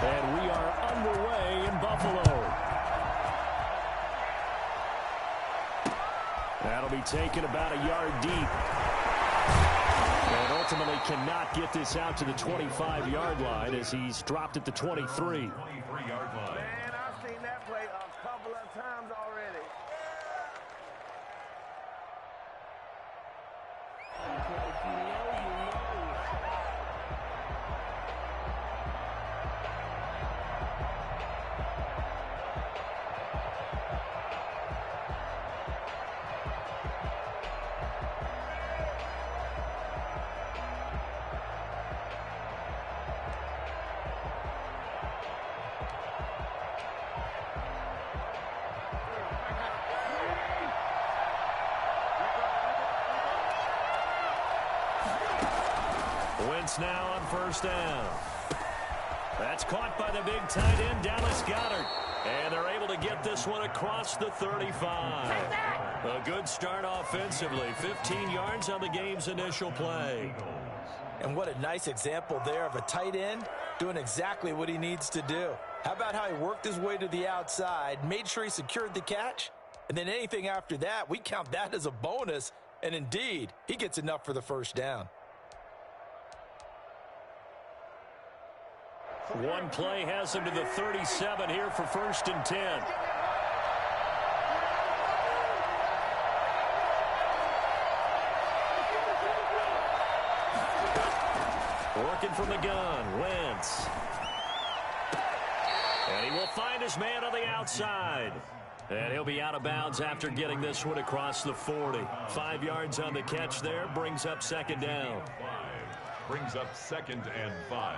And we are underway in Buffalo. That'll be taken about a yard deep. And ultimately cannot get this out to the 25-yard line as he's dropped at the 23. Man, I've seen that play a couple of times already. Wentz now on first down. That's caught by the big tight end, Dallas Goedert. And they're able to get this one across the 35. A good start offensively. 15 yards on the game's initial play. And what a nice example there of a tight end doing exactly what he needs to do. How about how he worked his way to the outside, made sure he secured the catch, and then anything after that, we count that as a bonus. And indeed, he gets enough for the first down. One play has him to the 37 here for 1st and 10. Working from the gun, Wentz. And he will find his man on the outside. And he'll be out of bounds after getting this one across the 40. 5 yards on the catch there, brings up 2nd down. Brings up 2nd and 5.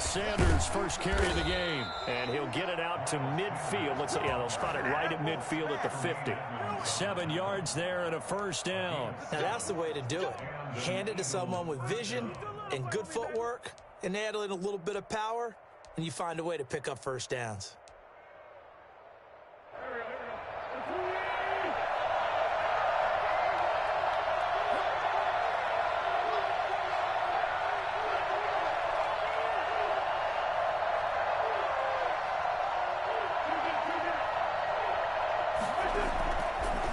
Sanders' first carry of the game, and he'll get it out to midfield. They'll spot it right at midfield at the 50. 7 yards there and a first down. Now that's the way to do it. Hand it to someone with vision and good footwork, and add in a little bit of power, and you find a way to pick up first downs.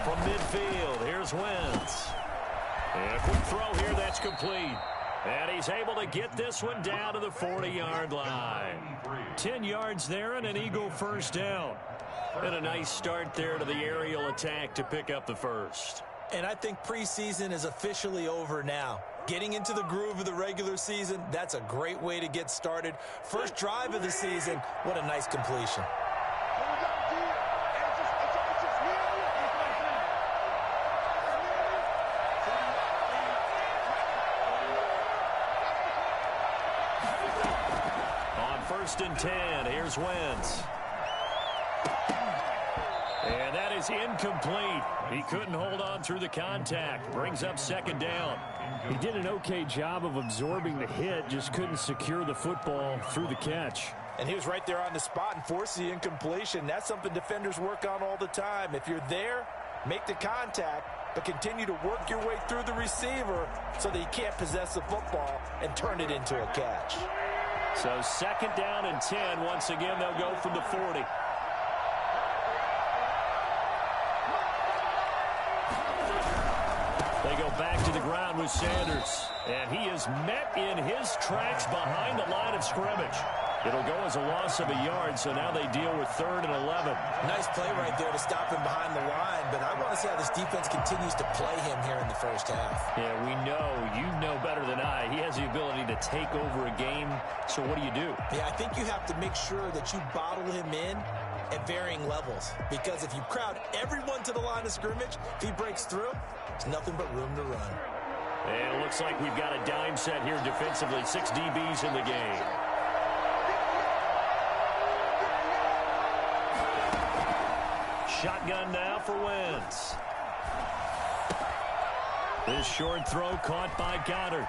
From midfield, here's Wentz. And a quick throw here, that's complete. And he's able to get this one down to the 40-yard line. 10 yards there and an Eagle first down. And a nice start there to the aerial attack to pick up the first. And I think preseason is officially over now. Getting into the groove of the regular season, that's a great way to get started. First drive of the season, what a nice completion. On 1st and 10, here's Wentz. And that is incomplete. He couldn't hold on through the contact. Brings up 2nd down. He did an okay job of absorbing the hit, just couldn't secure the football through the catch. And he was right there on the spot and forced the incompletion. That's something defenders work on all the time. If you're there, make the contact, but continue to work your way through the receiver so that he can't possess the football and turn it into a catch. So 2nd down and 10. Once again, they'll go from the 40. They go back to the ground with Sanders. And he is met in his tracks behind the line of scrimmage. It'll go as a loss of a yard, so now they deal with 3rd and 11. Nice play right there to stop him behind the line, but I want to see how this defense continues to play him here in the first half. Yeah, we know. You know better than I. He has the ability to take over a game, so what do? Yeah, I think you have to make sure that you bottle him in at varying levels, because if you crowd everyone to the line of scrimmage, if he breaks through, there's nothing but room to run. And it looks like we've got a dime set here defensively. 6 DBs in the game. shotgun now for Wentz. This short throw caught by Goddard.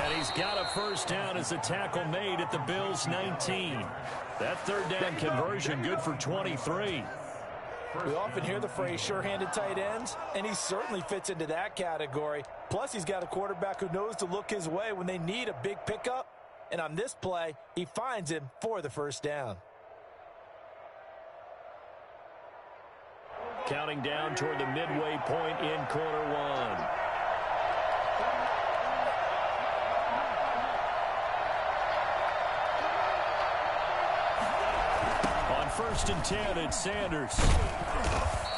And he's got a first down as the tackle made at the Bills' 19. That third down conversion good for 23. We often hear the phrase sure-handed tight ends, and he certainly fits into that category. Plus, he's got a quarterback who knows to look his way when they need a big pickup. And on this play, he finds him for the first down. Counting down toward the midway point in quarter one. On 1st and 10, it's Sanders.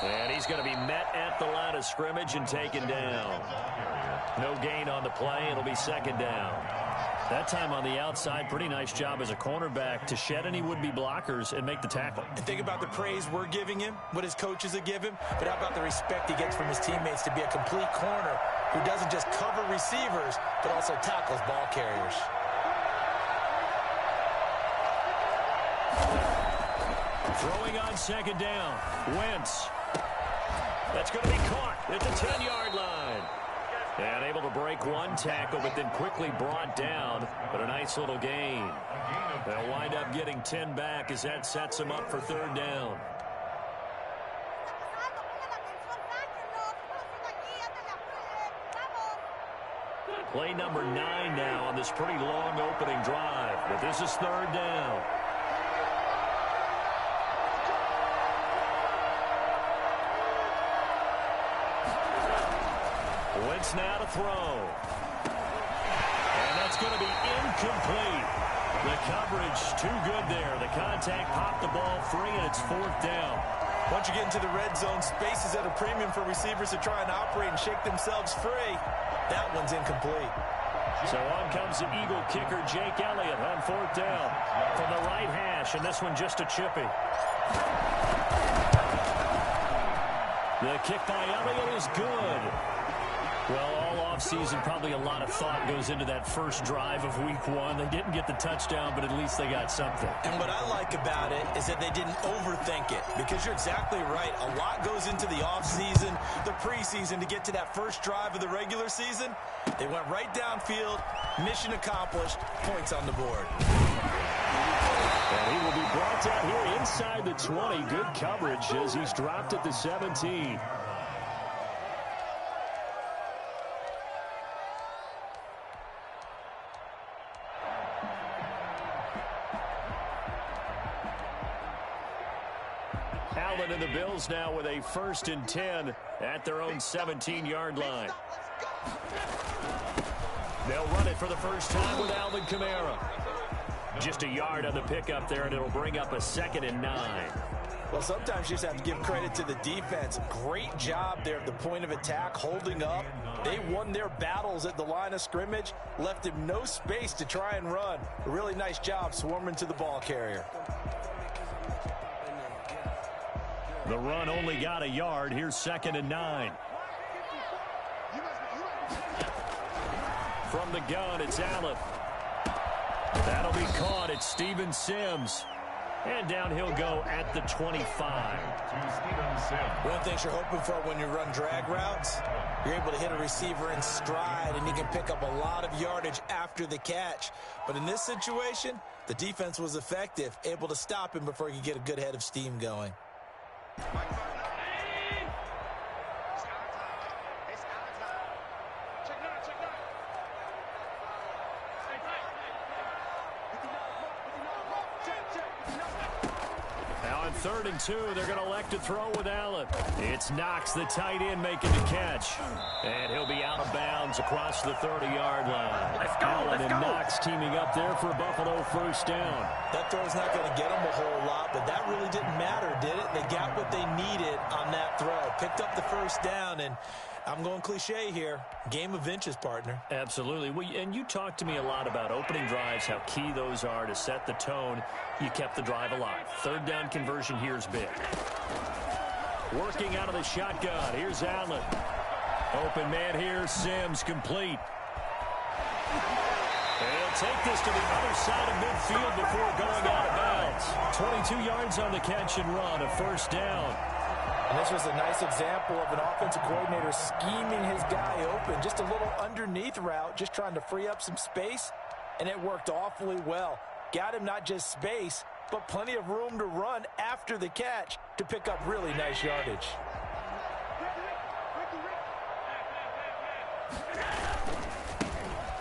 And he's going to be met at the line of scrimmage and taken down. No gain on the play. It'll be second down. That time on the outside, pretty nice job as a cornerback to shed any would-be blockers and make the tackle. And think about the praise we're giving him, what his coaches have given, but how about the respect he gets from his teammates to be a complete corner who doesn't just cover receivers, but also tackles ball carriers. Throwing on second down. Wentz. That's going to be caught at the 10-yard line. And able to break one tackle, but then quickly brought down. But a nice little gain. They'll wind up getting 10 back as that sets them up for third down. Play number 9 now on this pretty long opening drive. But this is third down. Wentz now to throw. And that's going to be incomplete. The coverage too good there. The contact popped the ball free, and it's fourth down. Once you get into the red zone, space is at a premium for receivers to try and operate and shake themselves free. That one's incomplete. So on comes the Eagle kicker, Jake Elliott, on fourth down from the right hash, and this one just a chippy. The kick by Elliott is good. Well, all offseason, probably a lot of thought goes into that first drive of week one. They didn't get the touchdown, but at least they got something. And what I like about it is that they didn't overthink it, because you're exactly right. A lot goes into the offseason, the preseason, to get to that first drive of the regular season. They went right downfield, mission accomplished, points on the board. And he will be brought down here inside the 20. Good coverage as he's dropped at the 17. Allen and the Bills now with a 1st and 10 at their own 17-yard line. They'll run it for the first time with Alvin Kamara. Just a yard on the pickup there, and it'll bring up a 2nd and 9. Well, sometimes you just have to give credit to the defense. Great job there at the point of attack, holding up. They won their battles at the line of scrimmage, left him no space to try and run. A really nice job swarming to the ball carrier. The run only got a yard. Here's 2nd and 9. From the gun, it's Allen. That'll be caught. It's Steven Sims. And down he'll go at the 25. One of the things you're hoping for when you run drag routes, you're able to hit a receiver in stride, and you can pick up a lot of yardage after the catch. But in this situation, the defense was effective, able to stop him before he could get a good head of steam going. Now on 3rd and 2, they're going to elect to throw with Allen. It's Knox, the tight end, making the catch. And he'll be out of bounds across the 30-yard line. Allen and Knox teaming up there for a Buffalo first down. That throw's not going to get them a whole lot, but that really didn't matter, did it? They got what they needed on that throw. Picked up the first down, and I'm going cliche here. Game of inches, partner. Absolutely. Well, and you talked to me a lot about opening drives, how key those are to set the tone. You kept the drive alive. 3rd down conversion here is big. Working out of the shotgun. Here's Allen. Open man here. Sims complete. They'll take this to the other side of midfield before going out of bounds. yards. 22 yards on the catch and run, a first down. And this was a nice example of an offensive coordinator scheming his guy open. Just a little underneath route, just trying to free up some space, and it worked awfully well. Got him not just space, but plenty of room to run after the catch to pick up really nice yardage.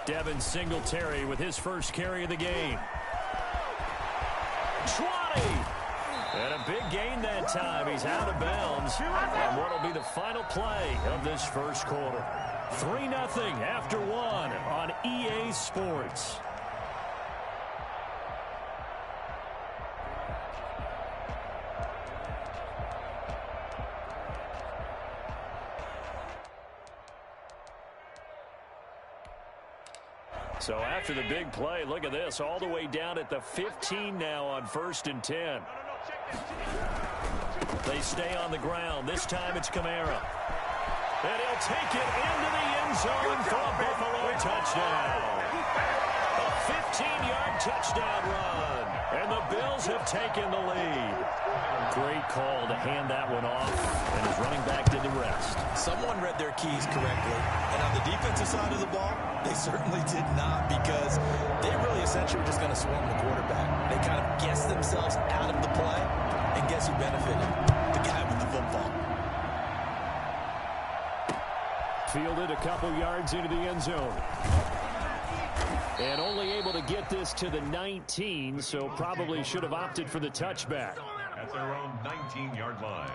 Devin Singletary with his first carry of the game. 20! And a big gain that time. He's out of bounds on what will be the final play of this first quarter. 3-0 after 1 on EA Sports. So after the big play, look at this, all the way down at the 15 now on 1st and 10. They stay on the ground. This time it's Kamara. And he'll take it into the end zone for a Buffalo touchdown. A 15-yard touchdown run. And the Bills have taken the lead. Great call to hand that one off. And his running back did the rest. Someone read their keys correctly. And on the defensive side of the ball, they certainly did not, because they really essentially were just going to swarm the quarterback. They kind of guessed themselves out of the play. And guess who benefited? The guy with the football. Fielded a couple yards into the end zone. And only able to get this to the 19, so probably should have opted for the touchback. At their own 19-yard line.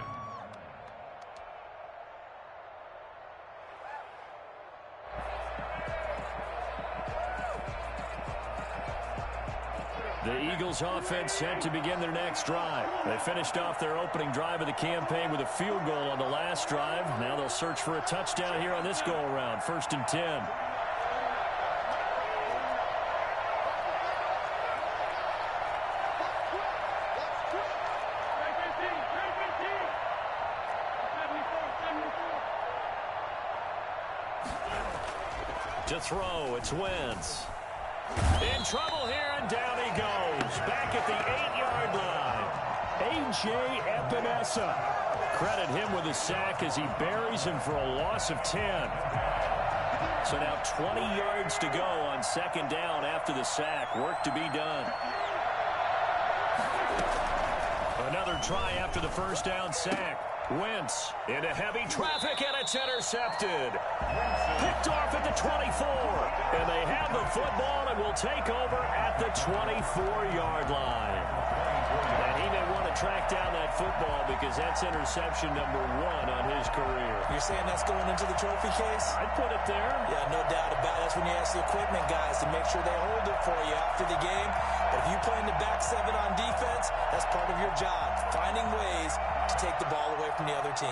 The Eagles offense set to begin their next drive. They finished off their opening drive of the campaign with a field goal on the last drive. Now they'll search for a touchdown here on this go-around. 1st and 10. To throw, it's Wentz. In trouble here, and down he goes. Back at the 8-yard line. A.J. Epinesa. Credit him with a sack as he buries him for a loss of 10. So now 20 yards to go on 2nd down after the sack. Work to be done. Another try after the 1st down sack. Wentz into heavy traffic, and it's intercepted. Picked off at the 24. And they have the football and will take over at the 24-yard line. And he may want to track down that football because that's interception number 1 on his career. You're saying that's going into the trophy case? I'd put it there. Yeah, no doubt about it. That's when you ask the equipment guys to make sure they hold it for you after the game. But if you play in the back 7 on defense, that's part of your job, finding ways to take the ball away from the other team.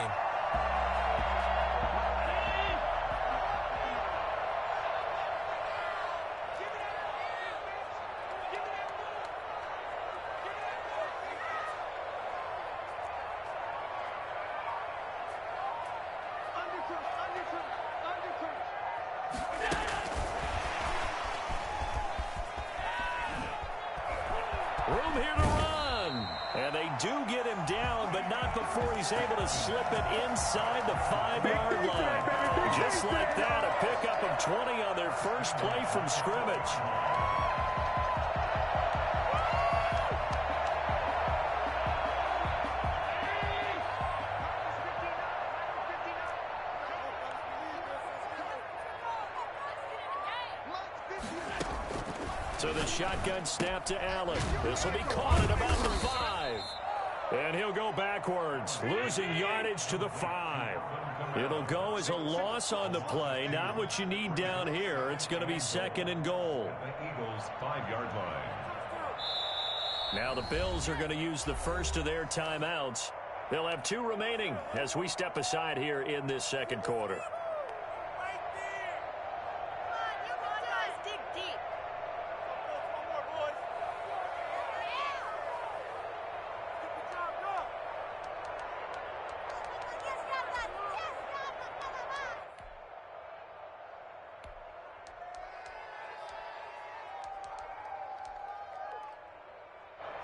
Room here to run. And they do get him down, but not before he's able to slip it inside the 5-yard line. Just like that, a pickup of 20 on their first play from scrimmage. So the shotgun snap to Allen. This will be caught at about the 5. And he'll go backwards, losing yardage to the 5. It'll go as a loss on the play. Not what you need down here. It's going to be 2nd and goal. The Eagles' 5-yard line. Now the Bills are going to use the first of their timeouts. They'll have 2 remaining as we step aside here in this 2nd quarter.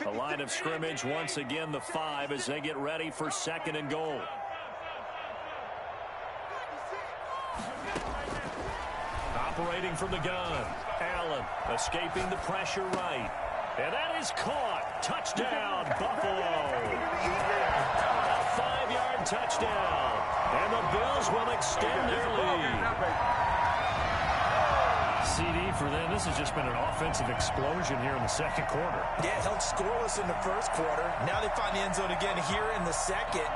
A line of scrimmage, once again the 5 as they get ready for 2nd and goal. Operating from the gun. Allen escaping the pressure right. And that is caught. Touchdown, Buffalo. A 5-yard touchdown. And the Bills will extend their lead. CD for them. This has just been an offensive explosion here in the second quarter. Yeah, held scoreless in the first quarter. Now they find the end zone again here in the second.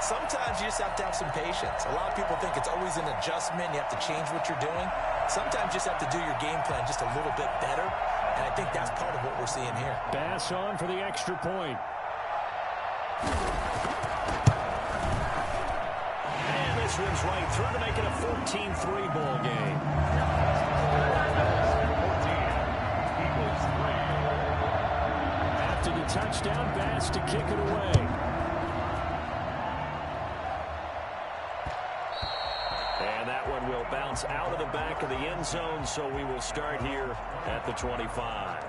Sometimes you just have to have some patience. A lot of people think it's always an adjustment. You have to change what you're doing. Sometimes you just have to do your game plan just a little bit better. And I think that's part of what we're seeing here. Bass on for the extra point. And this one's right through to make it a 14-3 ball game. After the touchdown, Bass to kick it away. And that one will bounce out of the back of the end zone, so we will start here at the 25.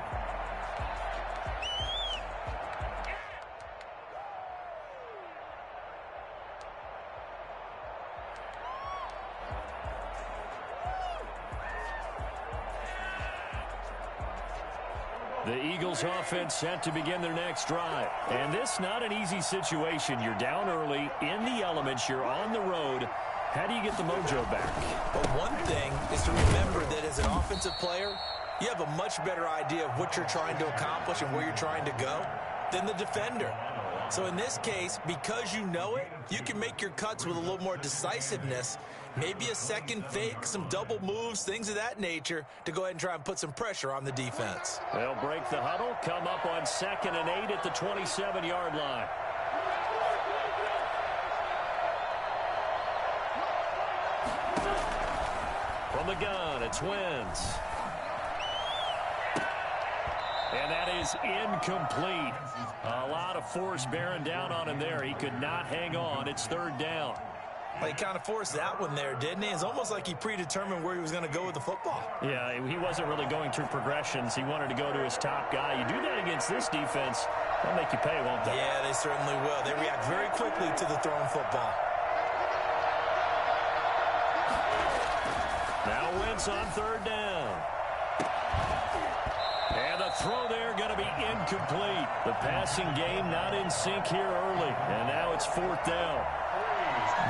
The Eagles offense set to begin their next drive. And this not an easy situation. You're down early, in the elements, you're on the road. How do you get the mojo back? But one thing is to remember that as an offensive player, you have a much better idea of what you're trying to accomplish and where you're trying to go than the defender. So in this case, because you know it, you can make your cuts with a little more decisiveness, maybe a second fake, some double moves, things of that nature, to go ahead and try and put some pressure on the defense. They'll break the huddle, come up on 2nd and 8 at the 27-yard line. From the gun, it's Wentz. And that is incomplete. A lot of force bearing down on him there. He could not hang on. It's 3rd down. Well, he kind of forced that one there, didn't he? It's almost like he predetermined where he was going to go with the football. Yeah, he wasn't really going through progressions. He wanted to go to his top guy. You do that against this defense, they'll make you pay, won't they? Yeah, they certainly will. They react very quickly to the thrown football. Now Wentz on 3rd down. And the throw there going to be incomplete. The passing game not in sync here early. And now it's 4th down.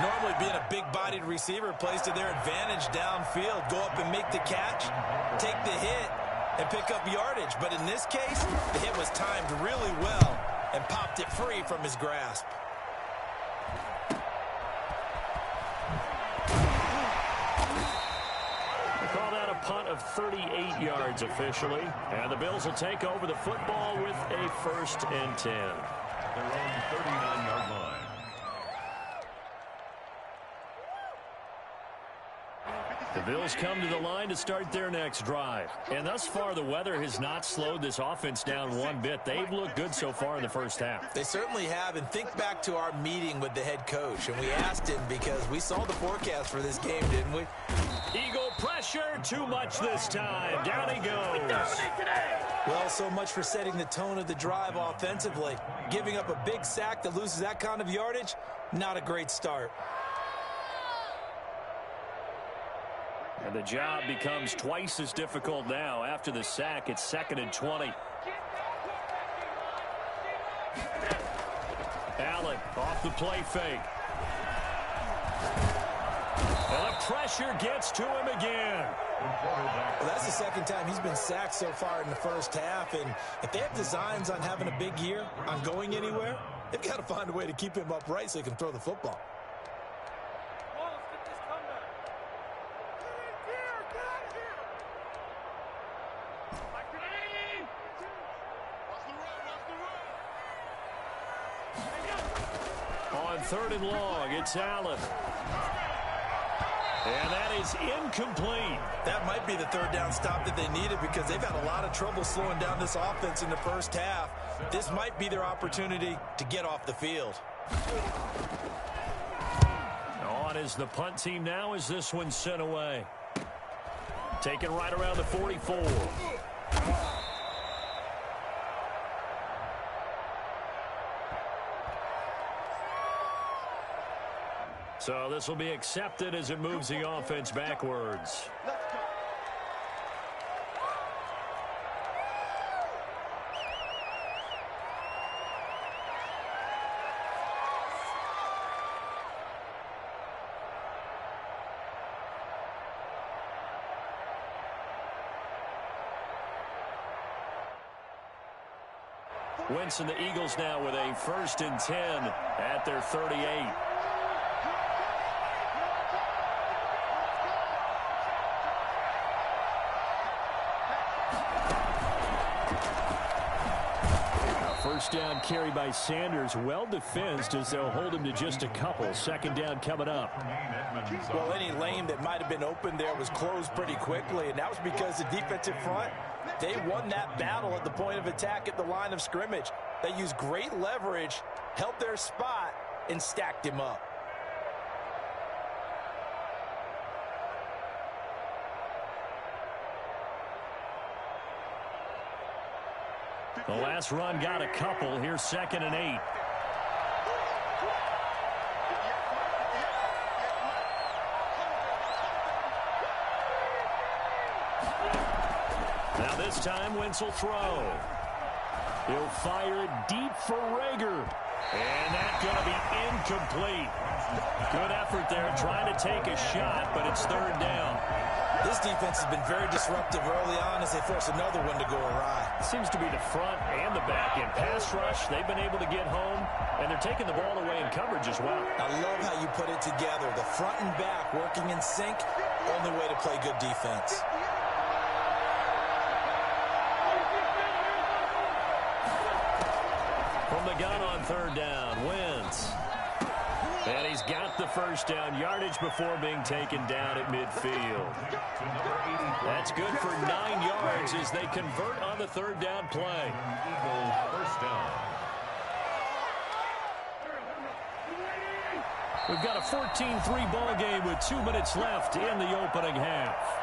Normally being a big-bodied receiver plays to their advantage downfield. Go up and make the catch, take the hit, and pick up yardage. But in this case, the hit was timed really well and popped it free from his grasp. Punt of 38 yards officially. And the Bills will take over the football with a 1st and 10. Their own 39-yard line. The Bills come to the line to start their next drive. And thus far, the weather has not slowed this offense down one bit. They've looked good so far in the first half. They certainly have. And think back to our meeting with the head coach. And we asked him because we saw the forecast for this game, didn't we? Eagle pressure, too much this time. Down he goes. Well, so much for setting the tone of the drive offensively. Giving up a big sack that loses that kind of yardage, not a great start. And the job becomes twice as difficult now. After the sack, it's 2nd and 20. Allen off the play fake. And the pressure gets to him again. Well, that's the second time he's been sacked so far in the first half. And if they have designs on having a big year, on going anywhere, they've got to find a way to keep him upright so he can throw the football. On 3rd and long, it's Allen. And that is incomplete. That might be the 3rd down stop that they needed because they've had a lot of trouble slowing down this offense in the first half. This might be their opportunity to get off the field. On is the punt team now as this one's sent away. Taken right around the 44. So this will be accepted as it moves the offense backwards. Wentz and the Eagles now with a 1st and 10 at their 38. First down carry by Sanders, well defensed as they'll hold him to just a couple. 2nd down coming up. Well, any lane that might have been open there was closed pretty quickly, and that was because the defensive front, they won that battle at the point of attack at the line of scrimmage. They used great leverage, held their spot, and stacked him up. The last run got a couple. Here's 2nd and 8. Now this time, Wentz will throw. He'll fire it deep for Rager. And that's going to be incomplete. Good effort there trying to take a shot, but it's 3rd down. This defense has been very disruptive early on as they force another one to go awry. Seems to be the front and the back. In pass rush, they've been able to get home, and they're taking the ball away in coverage as well. I love how you put it together. The front and back working in sync, only way to play good defense. From the gun on 3rd down, Wentz. And he's got the 1st down yardage before being taken down at midfield. That's good for 9 yards as they convert on the 3rd down play. Eagles 1st down. We've got a 14-3 ball game with 2 minutes left in the opening half.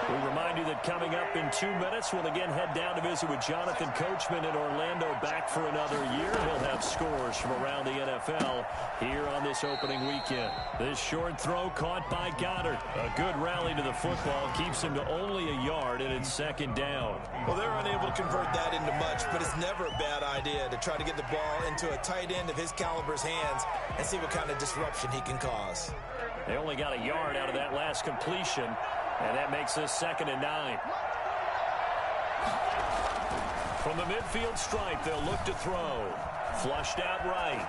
We remind you that coming up in 2 minutes, we'll again head down to visit with Jonathan Coachman in Orlando, back for another year. He'll have scores from around the NFL here on this opening weekend. This short throw caught by Goddard. A good rally to the football keeps him to only a yard, and it's 2nd down. Well, they're unable to convert that into much, but it's never a bad idea to try to get the ball into a tight end of his caliber's hands and see what kind of disruption he can cause. They only got a yard out of that last completion, and that makes this 2nd and 9. From the midfield stripe, they'll look to throw. Flushed out right.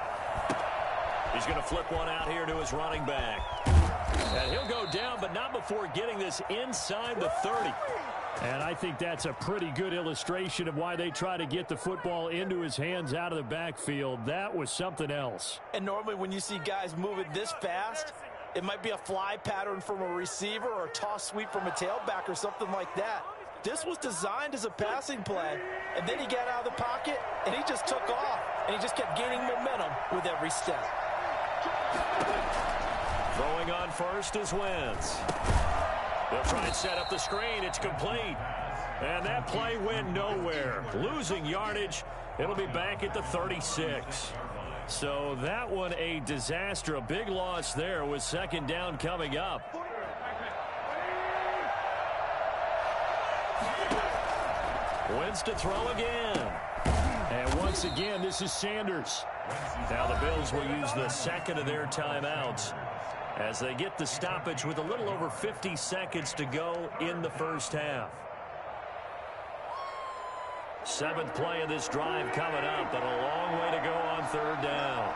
He's going to flip one out here to his running back. And he'll go down, but not before getting this inside the 30. And I think that's a pretty good illustration of why they try to get the football into his hands out of the backfield. That was something else. And normally when you see guys moving this fast, it might be a fly pattern from a receiver or a toss sweep from a tailback or something like that. This was designed as a passing play, and then he got out of the pocket, and he just took off, and he just kept gaining momentum with every step. Throwing on first is Wentz. They'll try and set up the screen. It's complete. And that play went nowhere. Losing yardage. It'll be back at the 36. So that one a disaster. A big loss there with 2nd down coming up. Wentz to throw again. And once again, this is Sanders. Now the Bills will use the 2nd of their timeouts as they get the stoppage with a little over 50 seconds to go in the 1st half. 7th play of this drive coming up, but a long way to go on 3rd down.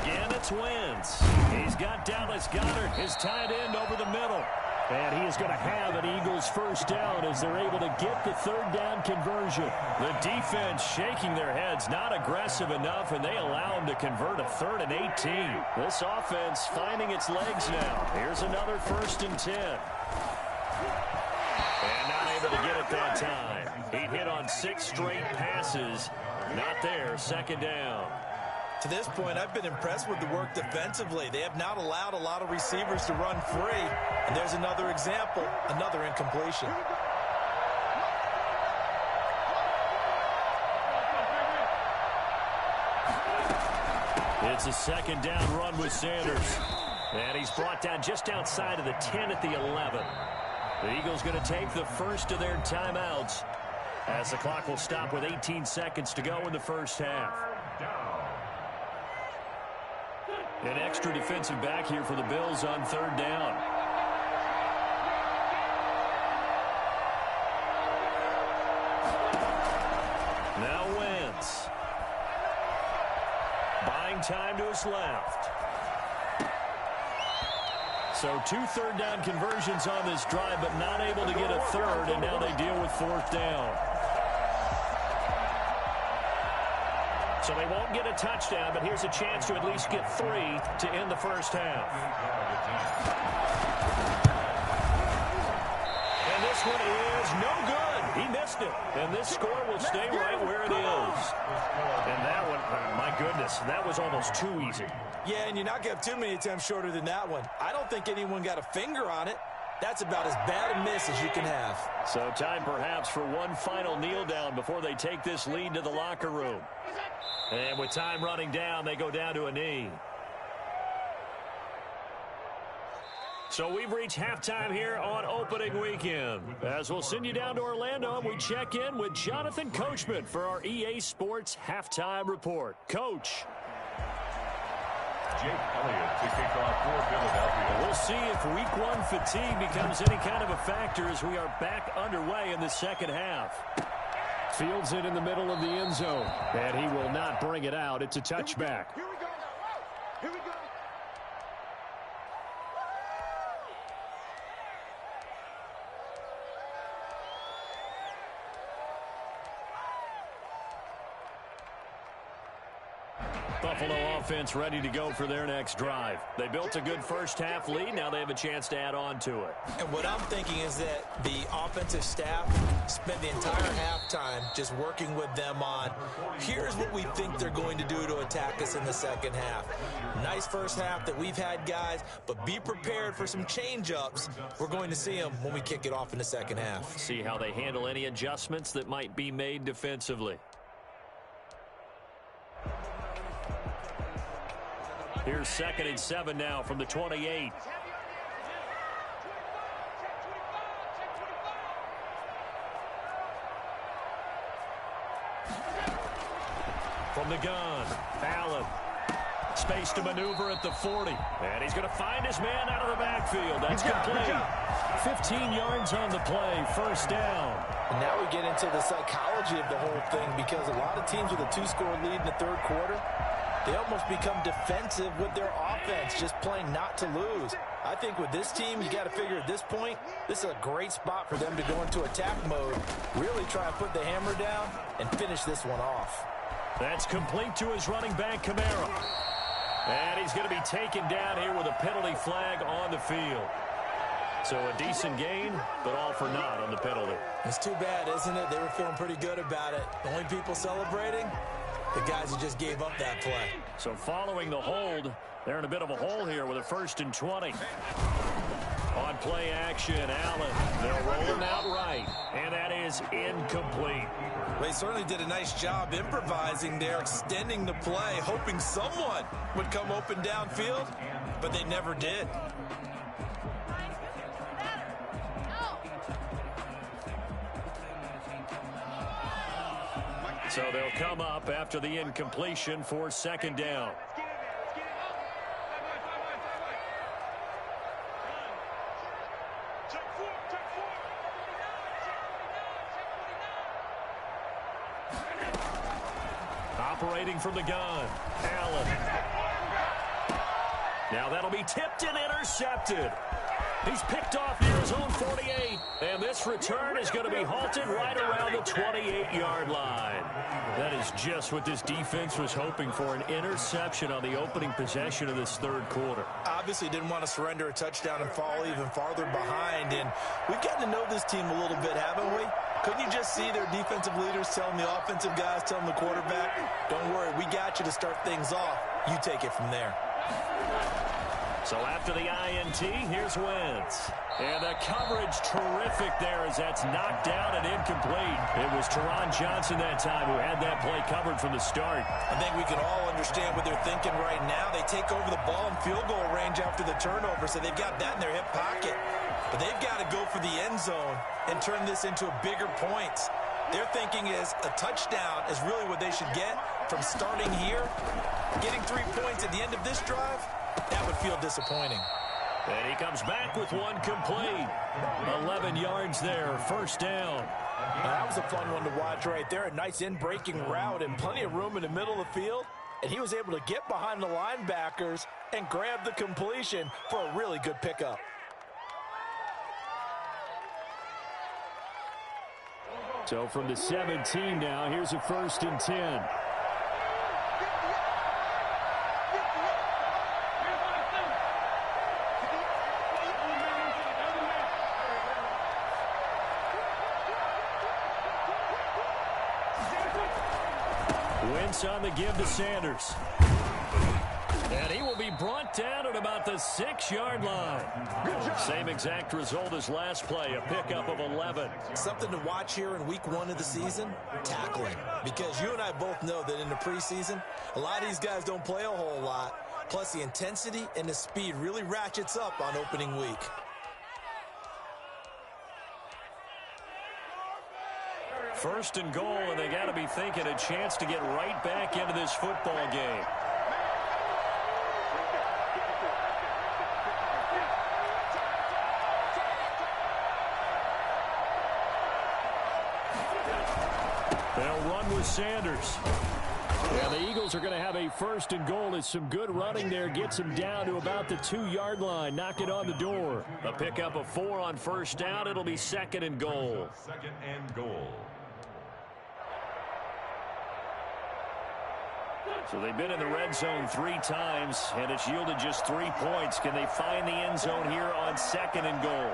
Again, it's Wentz. He's got Dallas Goedert, his tight end, over the middle. And he is going to have an Eagles 1st down as they're able to get the 3rd down conversion. The defense shaking their heads, not aggressive enough, and they allow him to convert a 3rd and 18. This offense finding its legs now. Here's another 1st and 10. And not able to get it that time. He hit on 6 straight passes. Not there, 2nd down. To this point, I've been impressed with the work defensively. They have not allowed a lot of receivers to run free. And there's another example, another incompletion. It's a second down run with Sanders. And he's brought down just outside of the 10 at the 11. The Eagles going to take the first of their timeouts as the clock will stop with 18 seconds to go in the first half. An extra defensive back here for the Bills on third down. Now Wentz. Buying time to his left. So 2 third-down conversions on this drive, but not able to get a third, and now they deal with fourth down. So they won't get a touchdown, but here's a chance to at least get 3 to end the first half. And this one is no good. He missed it. And this score will stay right where it is. And that one, oh my goodness, that was almost too easy. Yeah, and you're not going to have too many attempts shorter than that one. I don't think anyone got a finger on it. That's about as bad a miss as you can have. So time perhaps for one final kneel down before they take this lead to the locker room. And with time running down, they go down to a knee. So we've reached halftime here on opening weekend. As we'll send you down to Orlando, and we check in with Jonathan Coachman for our EA Sports Halftime Report. Coach. Jake Elliott to kick off for Philadelphia. We'll see if week one fatigue becomes any kind of a factor as we are back underway in the second half. Fields it in the middle of the end zone. And he will not bring it out. It's a touchback. Here we go. Here we go. Buffalo offense ready to go for their next drive. They built a good first half lead. Now they have a chance to add on to it. And what I'm thinking is that the offensive staff spent the entire halftime just working with them on, here's what we think they're going to do to attack us in the second half. Nice first half that we've had, guys, but be prepared for some change-ups. We're going to see them when we kick it off in the second half. See how they handle any adjustments that might be made defensively. Here's 2nd and 7 now from the 28. From the gun, Allen. Space to maneuver at the 40. And he's going to find his man out of the backfield. That's complete. 15 yards on the play, first down. And now we get into the psychology of the whole thing, because a lot of teams with a 2-score lead in the third quarter, they almost become defensive with their offense, just playing not to lose. I think with this team, you got to figure at this point, this is a great spot for them to go into attack mode, really try and put the hammer down and finish this one off. That's complete to his running back, Kamara. And he's going to be taken down here with a penalty flag on the field. So a decent gain, but all for naught on the penalty. It's too bad, isn't it? They were feeling pretty good about it. The only people celebrating, the guys who just gave up that play. So following the hold, they're in a bit of a hole here with a 1st and 20. On play action, Allen. They'll roll him out right, and that is incomplete. They certainly did a nice job improvising there, extending the play, hoping someone would come open downfield, but they never did. So they'll come up after the incompletion for 2nd down. Operating from the gun, Allen. Now that'll be tipped and intercepted. He's picked off near his own 48. And this return is going to be halted right around the 28-yard line. That is just what this defense was hoping for, an interception on the opening possession of this third quarter. Obviously didn't want to surrender a touchdown and fall even farther behind. And we've gotten to know this team a little bit, haven't we? Couldn't you just see their defensive leaders telling the offensive guys, telling the quarterback, don't worry, we got you to start things off. You take it from there. So after the INT, here's Wentz. And the coverage terrific there as that's knocked down and incomplete. It was Teron Johnson that time who had that play covered from the start. I think we can all understand what they're thinking right now. They take over the ball in field goal range after the turnover, so they've got that in their hip pocket. But they've got to go for the end zone and turn this into a bigger points. Their thinking is a touchdown is really what they should get from starting here. Getting 3 points at the end of this drive, that would feel disappointing. And he comes back with one complete. 11 yards there, first down. That was a fun one to watch right there. A nice in-breaking route and plenty of room in the middle of the field. And he was able to get behind the linebackers and grab the completion for a really good pickup. So from the 17 now, here's a 1st and 10. Wentz on the give to Sanders. And he will be brought down at about the 6-yard line. Same exact result as last play, a pickup of 11. Something to watch here in week 1 of the season, tackling. Because you and I both know that in the preseason, a lot of these guys don't play a whole lot. Plus the intensity and the speed really ratchets up on opening week. First and goal, and they got to be thinking a chance to get right back into this football game. They'll run with Sanders. And the Eagles are going to have a 1st and goal as some good running there gets him down to about the 2-yard line. Knock it on the door. A pickup of 4 on first down. It'll be 2nd and goal. 2nd and goal. So they've been in the red zone 3 times, and it's yielded just 3 points. Can they find the end zone here on 2nd and goal?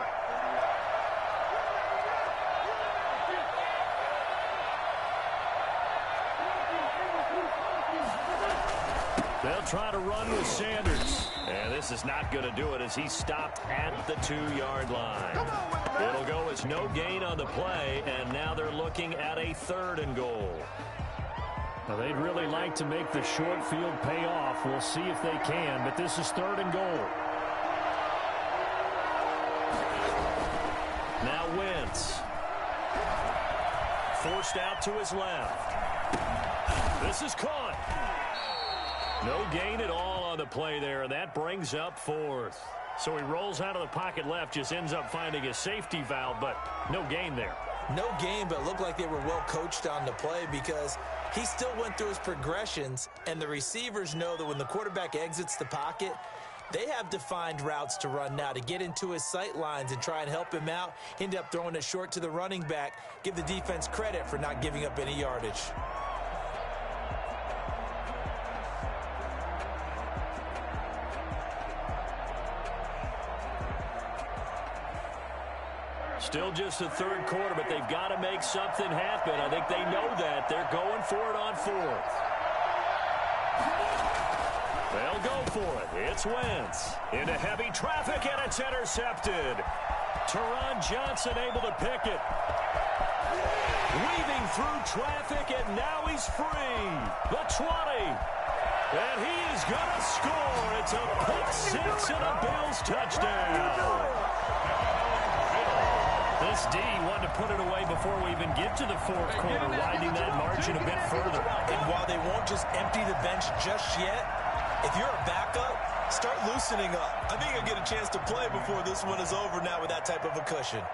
They'll try to run with Sanders. And this is not going to do it as he's stopped at the 2-yard line. It'll go as no gain on the play, and now they're looking at a 3rd and goal. Now, they'd really like to make the short field pay off. We'll see if they can, but this is 3rd and goal. Now Wentz. Forced out to his left. This is caught. No gain at all on the play there, and that brings up 4th. So he rolls out of the pocket left, just ends up finding a safety valve, but no gain there. No gain, but it looked like they were well coached on the play because he still went through his progressions, and the receivers know that when the quarterback exits the pocket, they have defined routes to run now to get into his sight lines and try and help him out. End up throwing it short to the running back. Give the defense credit for not giving up any yardage. Still just the 3rd quarter, but they've got to make something happen. I think they know that. They're going for it on 4th. They'll go for it. It's Wentz. Into heavy traffic, and it's intercepted. Teron Johnson able to pick it. Weaving through traffic, and now he's free. The 20. And he is going to score. It's a pick 6 and a Bills touchdown. This D wanted to put it away before we even get to the 4th quarter, widening that margin a bit further. And while they won't just empty the bench just yet, if you're a backup, start loosening up. I think you'll get a chance to play before this one is over now with that type of a cushion.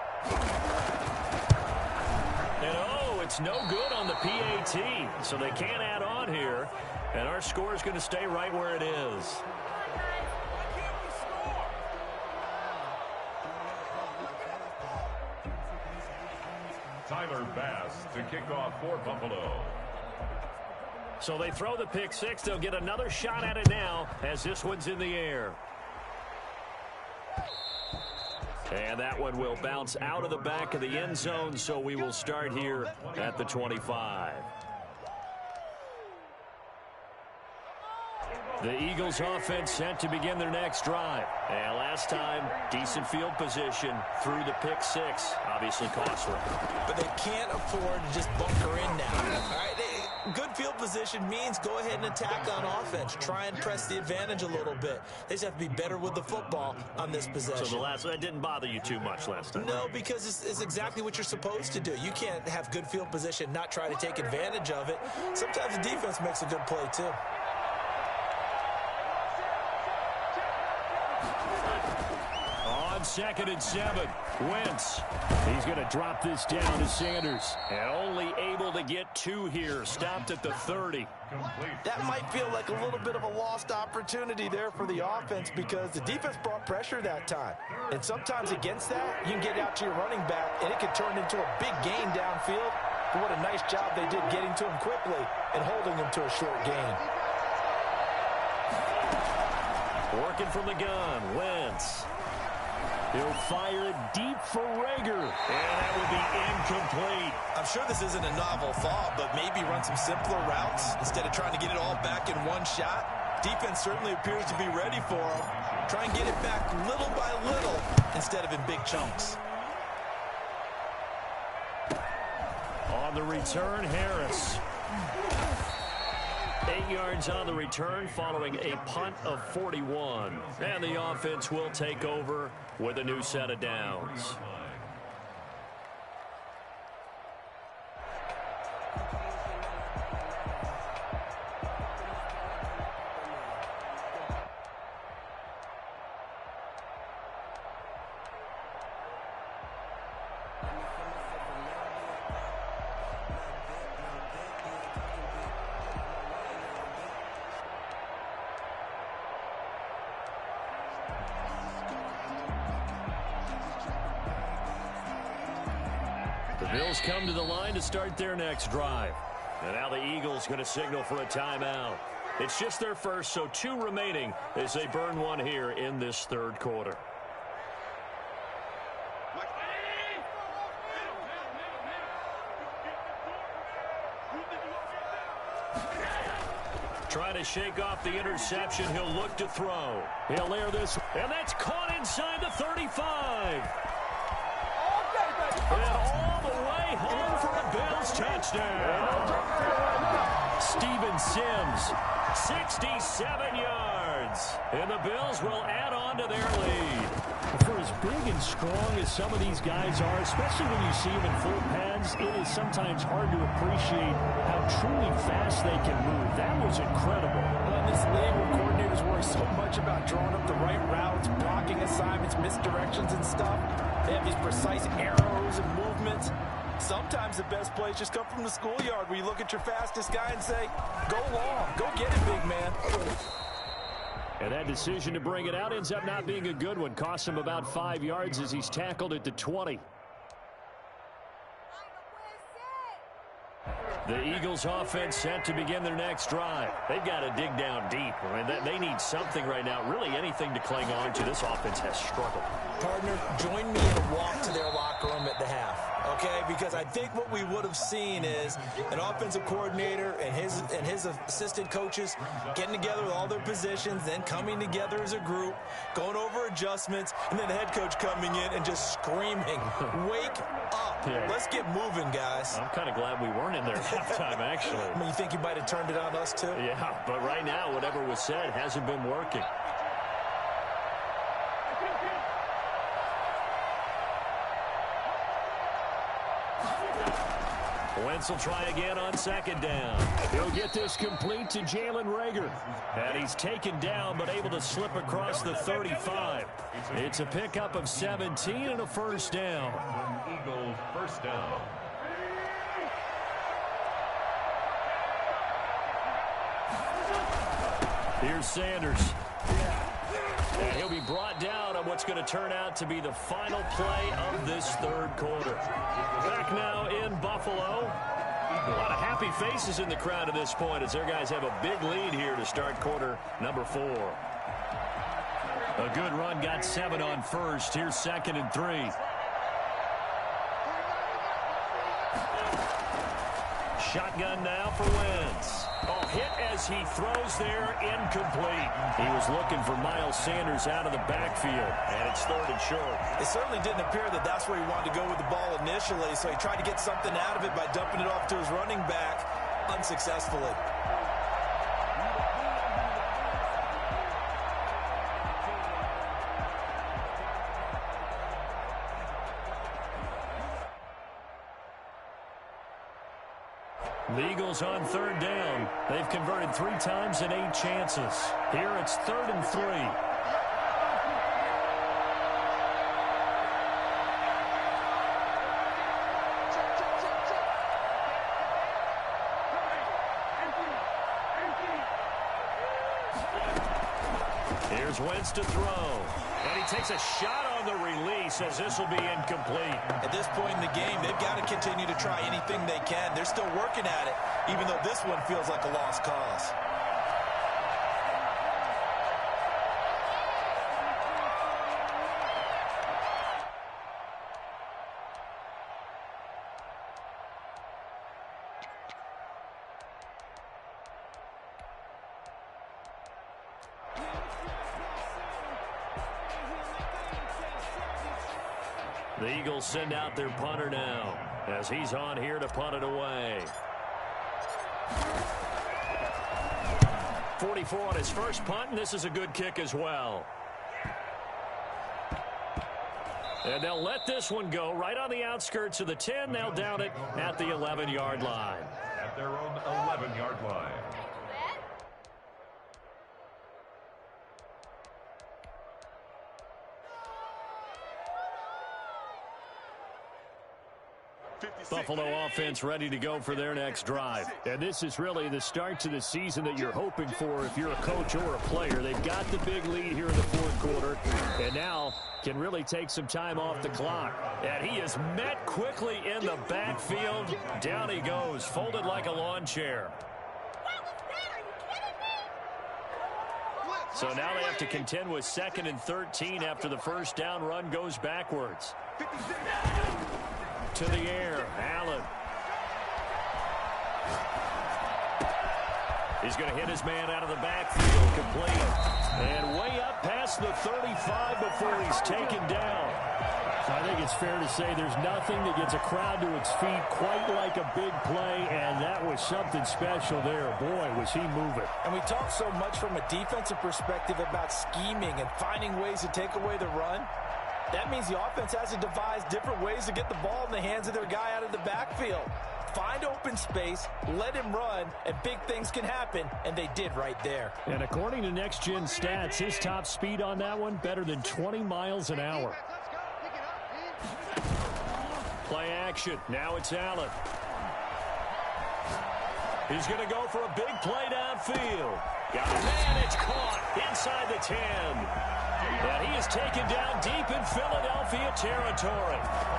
And oh, it's no good on the PAT, so they can't add on here. And our score is going to stay right where it is. Tyler Bass to kick off for Buffalo. So they throw the pick six. They'll get another shot at it now as this one's in the air. And that one will bounce out of the back of the end zone, so we will start here at the 25. The Eagles offense set to begin their next drive. And last time, decent field position through the pick six. Obviously costly. But they can't afford to just bunker in now. All right, good field position means go ahead and attack on offense. Try and press the advantage a little bit. They just have to be better with the football on this possession. So that didn't bother you too much last time? No, because it's exactly what you're supposed to do. You can't have good field position, not try to take advantage of it. Sometimes the defense makes a good play too. Second and 7. Wentz. He's going to drop this down to Sanders. And only able to get 2 here. Stopped at the 30. That might feel like a little bit of a lost opportunity there for the offense because the defense brought pressure that time. And sometimes against that, you can get out to your running back, and it can turn into a big gain downfield. But what a nice job they did getting to him quickly and holding him to a short gain. Working from the gun, Wentz. He'll fire it deep for Rager. And that will be incomplete. I'm sure this isn't a novel thought, but maybe run some simpler routes instead of trying to get it all back in one shot. Defense certainly appears to be ready for him. Try and get it back little by little instead of in big chunks. On the return, Harris. 8 yards on the return following a punt of 41. And the offense will take over with a new set of downs. The Bills come to the line to start their next drive. And now the Eagles going to signal for a timeout. It's just their first, so 2 remaining as they burn one here in this third quarter. Trying to shake off the interception. He'll look to throw. He'll air this, and that's caught inside the 35. And all the way home for a Bills touchdown. Steven Sims, 67 yards. And the Bills will add on to their lead. For as big and strong as some of these guys are, especially when you see them in full pads, it is sometimes hard to appreciate how truly fast they can move. That was incredible. Well, in this league where coordinators worry so much about drawing up the right routes, blocking assignments, misdirections and stuff, they have these precise arrows and movements. Sometimes the best plays just come from the schoolyard where you look at your fastest guy and say, go long, go get it, big man. And that decision to bring it out ends up not being a good one. Costs him about 5 yards as he's tackled at the 20. The Eagles offense set to begin their next drive. They've got to dig down deep. I mean, they need something right now, really anything to cling on to. This offense has struggled. Partner, join me in a walk to their locker room at the half, okay? Because I think what we would have seen is an offensive coordinator and his assistant coaches getting together with all their positions, then coming together as a group, going over adjustments, and then the head coach coming in and just screaming, wake up. Yeah. Let's get moving, guys. I'm kind of glad we weren't in there at halftime, actually. I mean, you think you might have turned it on us, too? Yeah, but right now, whatever was said hasn't been working. Wentz will try again on second down. He'll get this complete to Jalen Rager. And he's taken down but able to slip across the 35. It's a pickup of 17 and a first down. Eagles first down. Here's Sanders. And he'll be brought down on what's going to turn out to be the final play of this third quarter. Back now in Buffalo. A lot of happy faces in the crowd at this point as their guys have a big lead here to start quarter number 4. A good run, got 7 on first. Here's 2nd and 3. Shotgun now for Wentz. Oh, hit as he throws there, incomplete. He was looking for Miles Sanders out of the backfield, and it's 3rd and short. It certainly didn't appear that that's where he wanted to go with the ball initially, so he tried to get something out of it by dumping it off to his running back unsuccessfully. The Eagles on 3rd down. They've converted 3 times in 8 chances. Here it's 3rd and 3. Here's Wentz to throw. And he takes a shot on the release as this will be incomplete. At this point in the game, they've got to continue to try anything they can. They're still working at it, even though this one feels like a lost cause. The Eagles send out their punter now as he's on here to punt it away. 44 on his first punt, and this is a good kick as well. And they'll let this one go right on the outskirts of the 10. They'll down it at the 11-yard line. At their own 11-yard line. Buffalo offense ready to go for their next drive. And this is really the start to the season that you're hoping for if you're a coach or a player. They've got the big lead here in the 4th quarter, and now can really take some time off the clock. And he is met quickly in the backfield. Down he goes, folded like a lawn chair. So now they have to contend with 2nd and 13 after the first down run goes backwards. To the air, Allen. He's going to hit his man out of the backfield, complete. And way up past the 35 before he's taken down. So I think it's fair to say there's nothing that gets a crowd to its feet quite like a big play, and that was something special there. Boy, was he moving. And we talk so much from a defensive perspective about scheming and finding ways to take away the run. That means the offense has to devise different ways to get the ball in the hands of their guy out of the backfield. Find open space, let him run, and big things can happen, and they did right there. And according to Next Gen Stats, his top speed on that one, better than 20 miles an hour. Play action. Now it's Allen. He's going to go for a big play downfield. Got it, and it's caught inside the 10. And he is taken down deep in Philadelphia territory.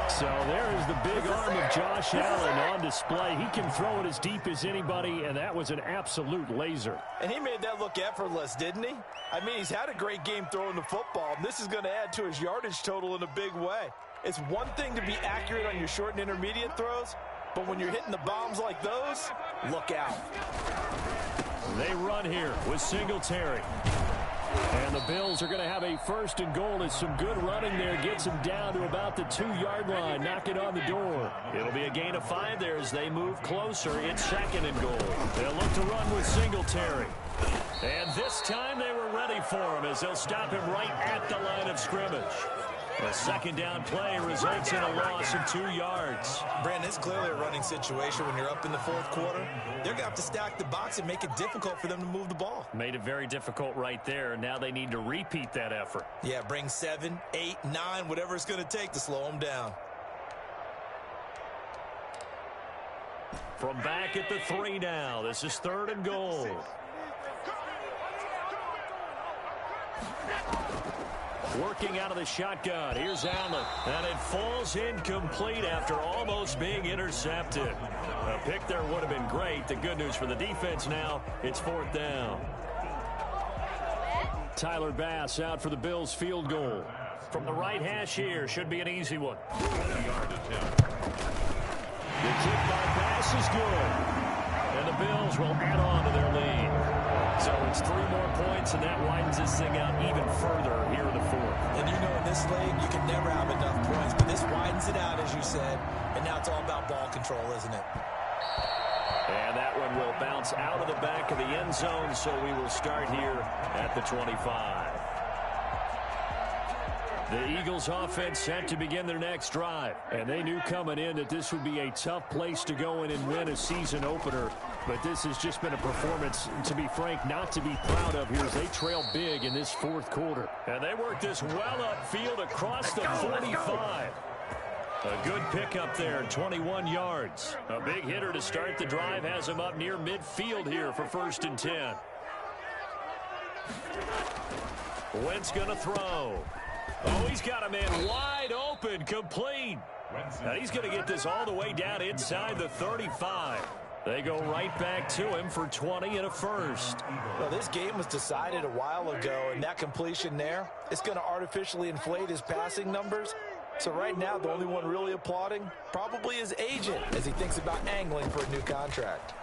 So there is the big arm of Josh Allen on display. He can throw it as deep as anybody, and that was an absolute laser. And he made that look effortless, didn't he? I mean, he's had a great game throwing the football, and this is going to add to his yardage total in a big way. It's one thing to be accurate on your short and intermediate throws, but when you're hitting the bombs like those, look out. They run here with Singletary. And the Bills are going to have a 1st and goal as some good running there gets them down to about the 2-yard line, knocking on the door. It'll be a gain of 5 there as they move closer. It's 2nd and goal. They'll look to run with Singletary. And this time they were ready for him as they'll stop him right at the line of scrimmage. A 2nd down play results in a loss of 2 yards. Brandon, it's clearly a running situation when you're up in the 4th quarter. They're going to have to stack the box and make it difficult for them to move the ball. Made it very difficult right there. Now they need to repeat that effort. Yeah, bring 7, 8, 9, whatever it's going to take to slow them down. From back at the 3 now. This is 3rd and goal. Working out of the shotgun. Here's Allen. And it falls incomplete after almost being intercepted. A pick there would have been great. The good news for the defense now, it's 4th down. Tyler Bass out for the Bills field goal. From the right hash here, should be an easy one. The kick by Bass is good. And the Bills will add on to their lead. So it's 3 more points, and that widens this thing out even further here in the 4th. And you know in this league, you can never have enough points. But this widens it out, as you said. And now it's all about ball control, isn't it? And that one will bounce out of the back of the end zone, so we will start here at the 25. The Eagles offense set to begin their next drive. And they knew coming in that this would be a tough place to go in and win a season opener. But this has just been a performance, to be frank, not to be proud of here as they trail big in this 4th quarter. And they work this well upfield across the 45. A good pickup there, 21 yards. A big hitter to start the drive has him up near midfield here for 1st and 10. Wentz going to throw. Oh, he's got a man wide open, complete. And he's going to get this all the way down inside the 35. They go right back to him for 20 and a first. Well, this game was decided a while ago, and that completion there, it's going to artificially inflate his passing numbers. So right now, the only one really applauding probably his agent as he thinks about angling for a new contract.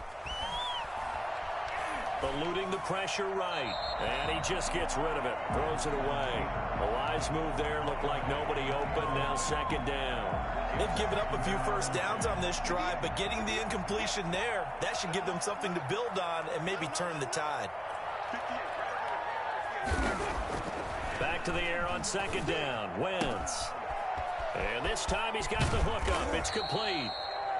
Eluding the pressure right. And he just gets rid of it. Throws it away. A wise move there. Looked like nobody open. Now 2nd down. They've given up a few first downs on this drive, but getting the incompletion there, that should give them something to build on and maybe turn the tide. Back to the air on 2nd down. Wentz. And this time he's got the hook up. It's complete.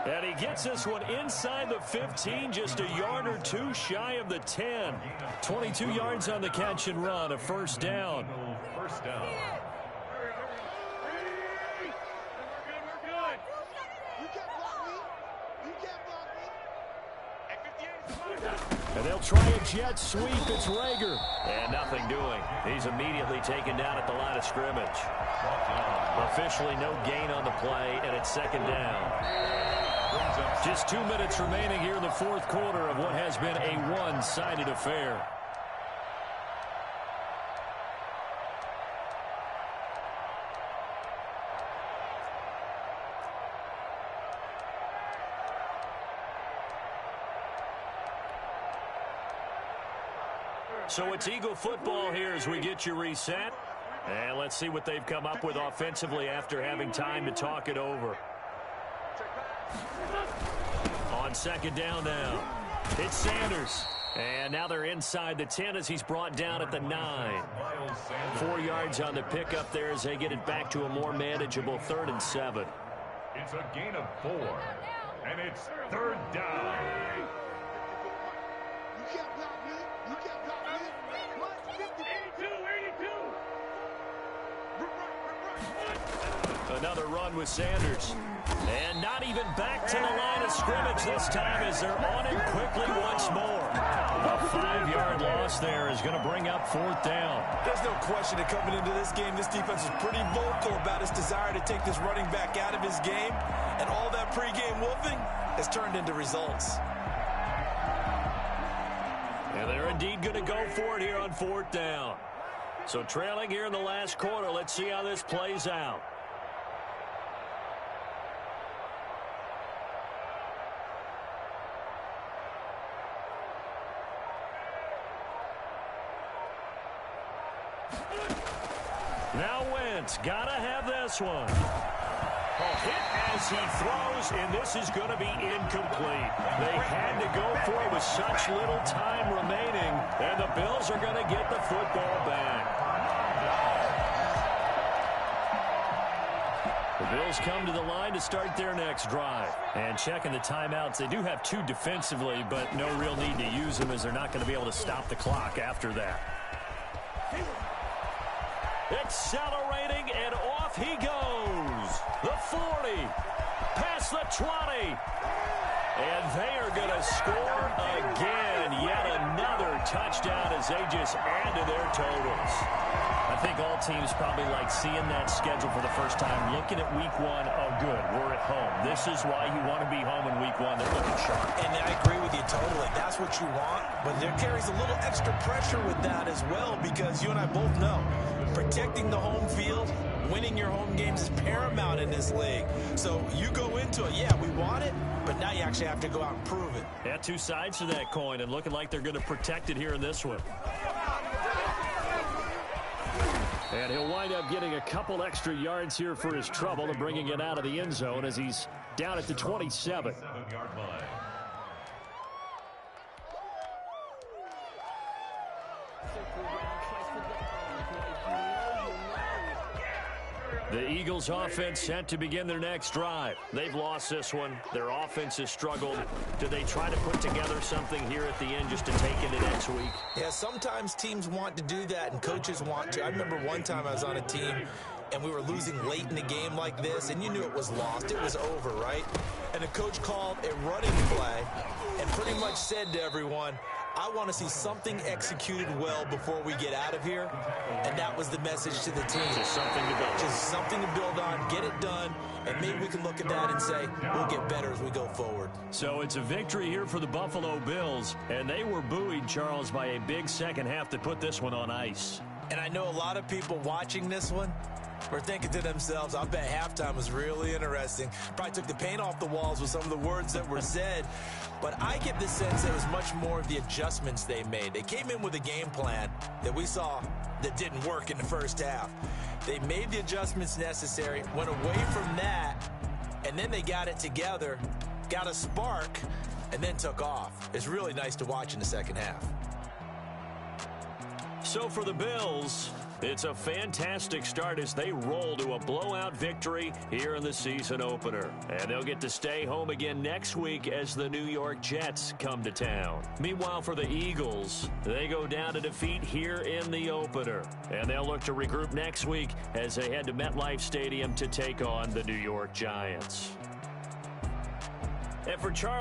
And he gets this one inside the 15, just a yard or 2 shy of the 10. 22 yards on the catch and run, a 1st down. First down. And they'll try a jet sweep. It's Rager. And nothing doing. He's immediately taken down at the line of scrimmage. Officially no gain on the play, and it's 2nd down. Just 2 minutes remaining here in the 4th quarter of what has been a one-sided affair. So it's Eagle football here as we get you reset. And let's see what they've come up with offensively after having time to talk it over. On 2nd down now, it's Sanders. And now they're inside the 10 as he's brought down at the 9. 4 yards on the pickup there as they get it back to a more manageable 3rd and 7. It's a gain of 4. And it's 3rd down. Another run with Sanders. And not even back to the line of scrimmage this time as they're on it quickly once more. A 5-yard loss there is going to bring up 4th down. There's no question that coming into this game, this defense is pretty vocal about its desire to take this running back out of his game. And all that pregame wolfing has turned into results. And they're indeed going to go for it here on 4th down. So trailing here in the last quarter, let's see how this plays out. Now Wentz, gotta have this one. A hit as he throws, and this is going to be incomplete. They had to go for it with such little time remaining, and the Bills are going to get the football back. The Bills come to the line to start their next drive. And checking the timeouts, they do have 2 defensively, but no real need to use them as they're not going to be able to stop the clock after that. Accelerating, and off he goes. The 40, past the 20. And they are going to score again. Yet another touchdown as they just add to their totals. I think all teams probably like seeing that schedule for the first time, looking at week one. Oh, good, we're at home. This is why you want to be home in week one. They're looking sharp. And I agree with you totally. That's what you want, but there carries a little extra pressure with that as well, because you and I both know protecting the home field, winning your home games is paramount in this league. So you go into it, yeah, we want it, but now you actually have to go out and prove it. Yeah, two sides to that coin, and looking like they're going to protect it here in this one. And he'll wind up getting a couple extra yards here for his trouble and bringing it out of the end zone as he's down at the 27. The Eagles offense set to begin their next drive. They've lost this one. Their offense has struggled. Do they try to put together something here at the end just to take into next week? Yeah, sometimes teams want to do that and coaches want to. I remember one time I was on a team and we were losing late in the game like this, and you knew it was lost. It was over, right? And the coach called a running play and pretty much said to everyone, I want to see something executed well before we get out of here. And that was the message to the team. Just something to build. Just something to build on, get it done, and maybe we can look at that and say, we'll get better as we go forward. So it's a victory here for the Buffalo Bills, and they were buoyed, Charles, by a big second half to put this one on ice. And I know a lot of people watching this one were thinking to themselves, I bet halftime was really interesting. Probably took the paint off the walls with some of the words that were said. But I get the sense it was much more of the adjustments they made. They came in with a game plan that we saw that didn't work in the first half. They made the adjustments necessary, went away from that, and then they got it together, got a spark, and then took off. It's really nice to watch in the second half. So for the Bills, it's a fantastic start as they roll to a blowout victory here in the season opener. And they'll get to stay home again next week as the New York Jets come to town. Meanwhile, for the Eagles, they go down to defeat here in the opener. And they'll look to regroup next week as they head to MetLife Stadium to take on the New York Giants. And for Charles